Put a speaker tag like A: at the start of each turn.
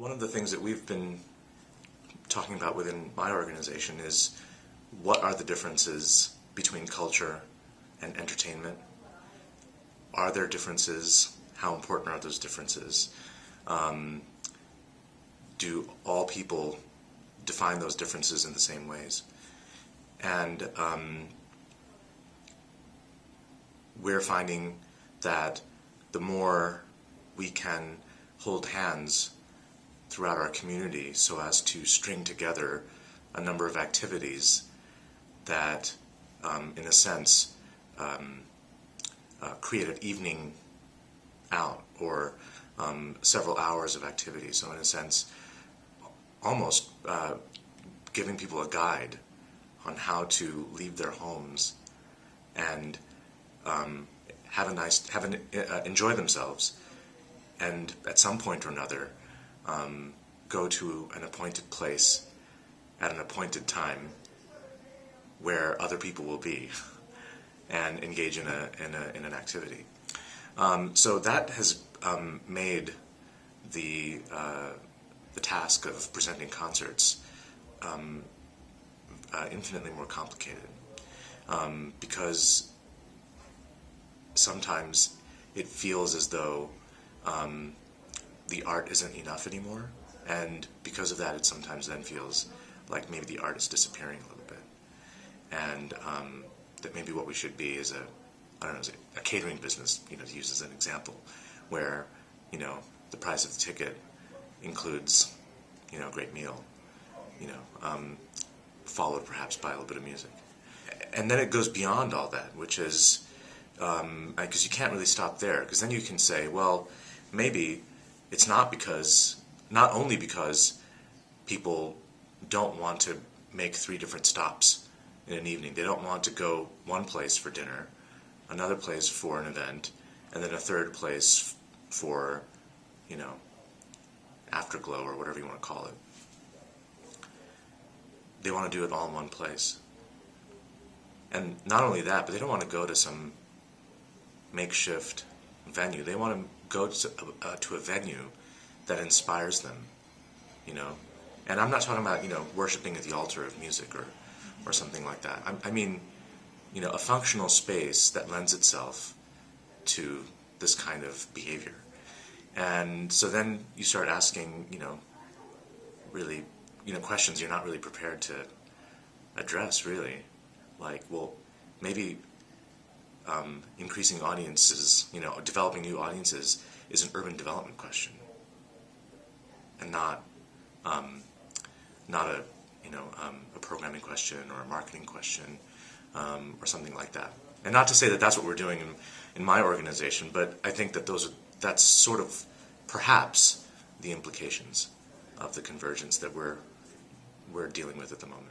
A: One of the things that we've been talking about within my organization is what are the differences between culture and entertainment? Are there differences? How important are those differences? Do all people define those differences in the same ways? And we're finding that the more we can hold hands throughout our community so as to string together a number of activities that, in a sense, create an evening out or several hours of activity. So in a sense, almost giving people a guide on how to leave their homes and enjoy themselves, and at some point or another go to an appointed place at an appointed time where other people will be and engage in an activity. So that has made the task of presenting concerts infinitely more complicated, because sometimes it feels as though the art isn't enough anymore, and because of that it sometimes then feels like maybe the art is disappearing a little bit, and that maybe what we should be is a catering business, to use as an example, where the price of the ticket includes a great meal, followed perhaps by a little bit of music. And then it goes beyond all that, which is, because you can't really stop there, because then you can say, well, maybe it's not only because people don't want to make 3 different stops in an evening. They don't want to go one place for dinner, another place for an event, and then a third place for, afterglow or whatever you want to call it. They want to do it all in one place. And not only that, but they don't want to go to some makeshift venue. They want to go to a venue that inspires them, And I'm not talking about, worshiping at the altar of music or something like that. I mean, a functional space that lends itself to this kind of behavior. And so then you start asking, really, questions you're not really prepared to address, really. Like, well, maybe increasing audiences, developing new audiences is an urban development question, and not a programming question or a marketing question or something like that. And not to say that that's what we're doing in my organization, but I think that that's sort of perhaps the implications of the convergence that we're dealing with at the moment.